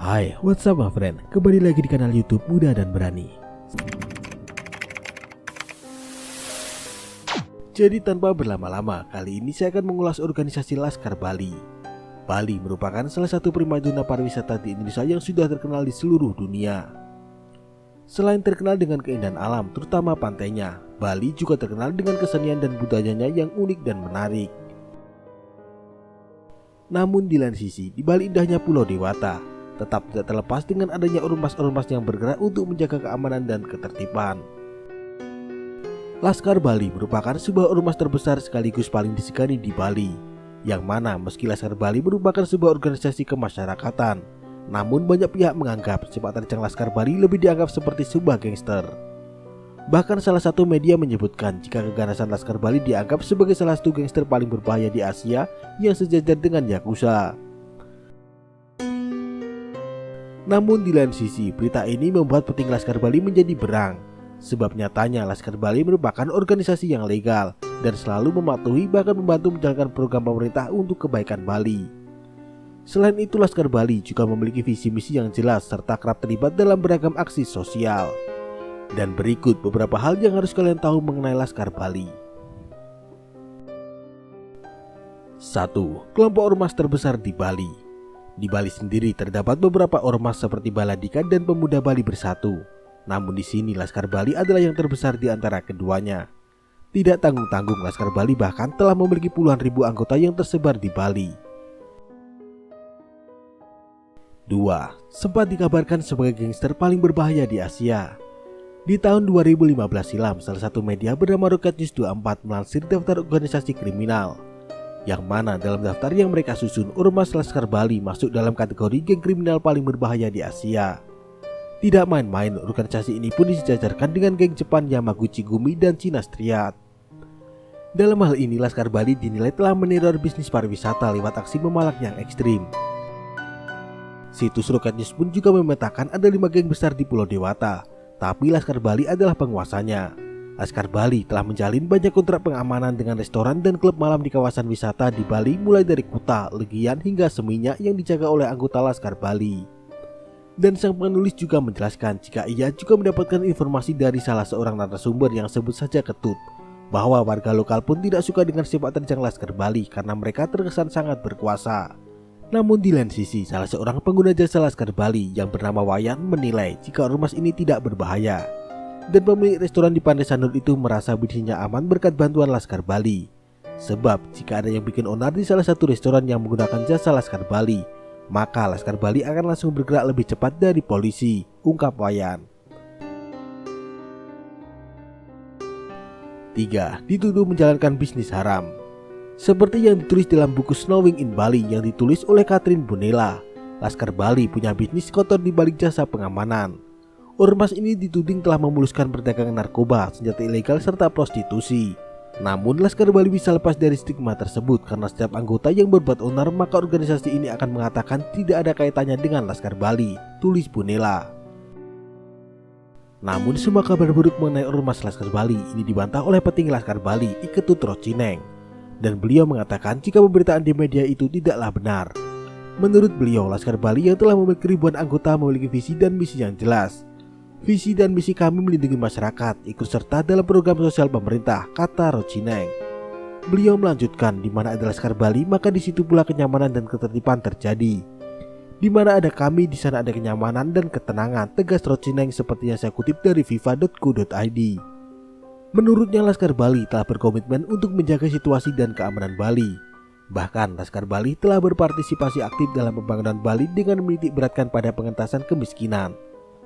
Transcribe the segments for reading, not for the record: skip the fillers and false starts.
Hai, what's up my friend? Kembali lagi di kanal YouTube Muda dan Berani. Jadi tanpa berlama-lama, kali ini saya akan mengulas organisasi Laskar Bali. Bali merupakan salah satu primadona pariwisata di Indonesia yang sudah terkenal di seluruh dunia. Selain terkenal dengan keindahan alam, terutama pantainya, Bali juga terkenal dengan kesenian dan budayanya yang unik dan menarik. Namun di lain sisi, di Bali indahnya Pulau Dewata tetap tidak terlepas dengan adanya ormas-ormas yang bergerak untuk menjaga keamanan dan ketertiban. Laskar Bali merupakan sebuah ormas terbesar sekaligus paling disegani di Bali, yang mana meski Laskar Bali merupakan sebuah organisasi kemasyarakatan, namun banyak pihak menganggap sepak terjang Laskar Bali lebih dianggap seperti sebuah gangster. Bahkan salah satu media menyebutkan jika keganasan Laskar Bali dianggap sebagai salah satu gangster paling berbahaya di Asia yang sejajar dengan Yakuza. Namun di lain sisi, berita ini membuat petinggi Laskar Bali menjadi berang. Sebab nyatanya Laskar Bali merupakan organisasi yang legal dan selalu mematuhi bahkan membantu menjalankan program pemerintah untuk kebaikan Bali. Selain itu, Laskar Bali juga memiliki visi misi yang jelas serta kerap terlibat dalam beragam aksi sosial. Dan berikut beberapa hal yang harus kalian tahu mengenai Laskar Bali. 1. Kelompok ormas terbesar di Bali. Di Bali sendiri terdapat beberapa ormas seperti Baladika dan Pemuda Bali Bersatu. Namun di sini Laskar Bali adalah yang terbesar di antara keduanya. Tidak tanggung-tanggung, Laskar Bali bahkan telah memiliki puluhan ribu anggota yang tersebar di Bali. 2. Sempat dikabarkan sebagai gangster paling berbahaya di Asia. Di tahun 2015 silam, salah satu media bernama Rocket News 24 melansir daftar organisasi kriminal, yang mana dalam daftar yang mereka susun, ormas Laskar Bali masuk dalam kategori geng kriminal paling berbahaya di Asia. Tidak main-main, organisasi ini pun disejajarkan dengan geng Jeppan Yamaguchi Gumi dan Cina Striat. Dalam hal ini, Laskar Bali dinilai telah meneror bisnis pariwisata lewat aksi memalak yang ekstrim. Situs Rocket News pun juga memetakan ada 5 geng besar di Pulau Dewata, tapi Laskar Bali adalah penguasanya. Laskar Bali telah menjalin banyak kontrak pengamanan dengan restoran dan klub malam di kawasan wisata di Bali, mulai dari Kuta, Legian hingga Seminyak yang dijaga oleh anggota Laskar Bali. Dan sang penulis juga menjelaskan jika ia juga mendapatkan informasi dari salah seorang narasumber yang sebut saja Ketut, bahwa warga lokal pun tidak suka dengan sepak terjang Laskar Bali karena mereka terkesan sangat berkuasa. Namun di lain sisi, salah seorang pengguna jasa Laskar Bali yang bernama Wayan menilai jika ormas ini tidak berbahaya. Dan pemilik restoran di Pantai Sanur itu merasa bisnisnya aman berkat bantuan Laskar Bali. Sebab jika ada yang bikin onar di salah satu restoran yang menggunakan jasa Laskar Bali, maka Laskar Bali akan langsung bergerak lebih cepat dari polisi, ungkap Wayan. 3. Dituduh menjalankan bisnis haram. Seperti yang ditulis dalam buku Snowing in Bali yang ditulis oleh Catherine Bonella, Laskar Bali punya bisnis kotor di balik jasa pengamanan. Ormas ini dituding telah memuluskan perdagangan narkoba, senjata ilegal, serta prostitusi. Namun Laskar Bali bisa lepas dari stigma tersebut karena setiap anggota yang berbuat onar maka organisasi ini akan mengatakan tidak ada kaitannya dengan Laskar Bali, tulis Bonella. Namun semua kabar buruk mengenai ormas Laskar Bali ini dibantah oleh petinggi Laskar Bali, Iketut Rocineng. Dan beliau mengatakan jika pemberitaan di media itu tidaklah benar. Menurut beliau, Laskar Bali yang telah memiliki ribuan anggota memiliki visi dan misi yang jelas. Visi dan misi kami melindungi masyarakat, ikut serta dalam program sosial pemerintah, kata Rocineng. Beliau melanjutkan, di mana ada Laskar Bali, maka di situ pula kenyamanan dan ketertiban terjadi. Di mana ada kami, di sana ada kenyamanan dan ketenangan, tegas Rocineng seperti yang saya kutip dari viva.co.id. Menurutnya Laskar Bali telah berkomitmen untuk menjaga situasi dan keamanan Bali. Bahkan Laskar Bali telah berpartisipasi aktif dalam pembangunan Bali dengan menitik beratkan pada pengentasan kemiskinan,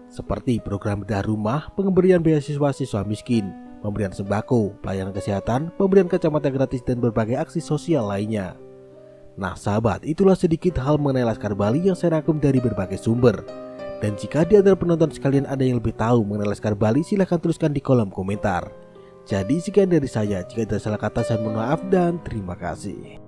seperti program bedah rumah, pemberian beasiswa siswa miskin, pemberian sembako, pelayanan kesehatan, pemberian kacamata gratis, dan berbagai aksi sosial lainnya. Nah sahabat, itulah sedikit hal mengenai Laskar Bali yang saya rangkum dari berbagai sumber. Dan jika di antara penonton sekalian ada yang lebih tahu mengenai Laskar Bali, silahkan tuliskan di kolom komentar. Jadi sekian dari saya, jika ada salah kata saya mohon maaf dan terima kasih.